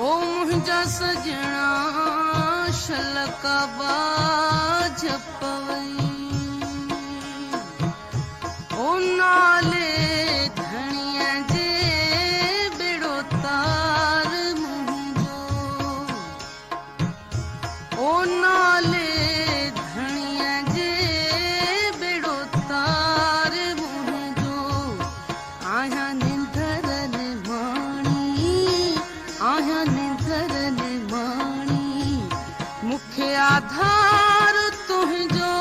ओ मुंहिंजा सजना शलका बाज पवई ओ नाले धणीअ जे बेड़ो तार मुंहिंजो ओ नाले धणीअ जे बेड़ो तार मुंहिंजो आहियां निंदर ने माणी आहियां निंदर ने माणी मुख्य आधार तुंहिंजो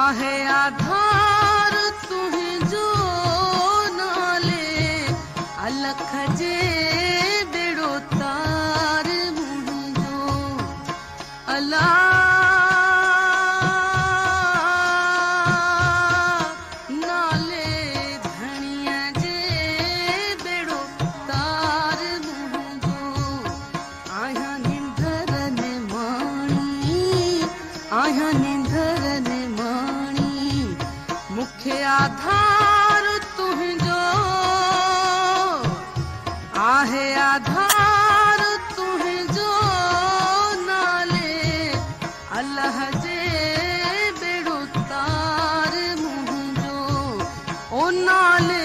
आहे आधार तुंहिंजो नाले अलख जे बेड़ो तार मुंहिंजो अला नाले धणीअ जे बेड़ो तार मुंहिंजो आहियां निंदर ने माणी आहियां निंदर ने माणी मुख्य आधार तुंहिंजो आहे आधार तुंहिंजो नाले अल्लाह जे बेड़ो तार मुंहिंजो ओ नाले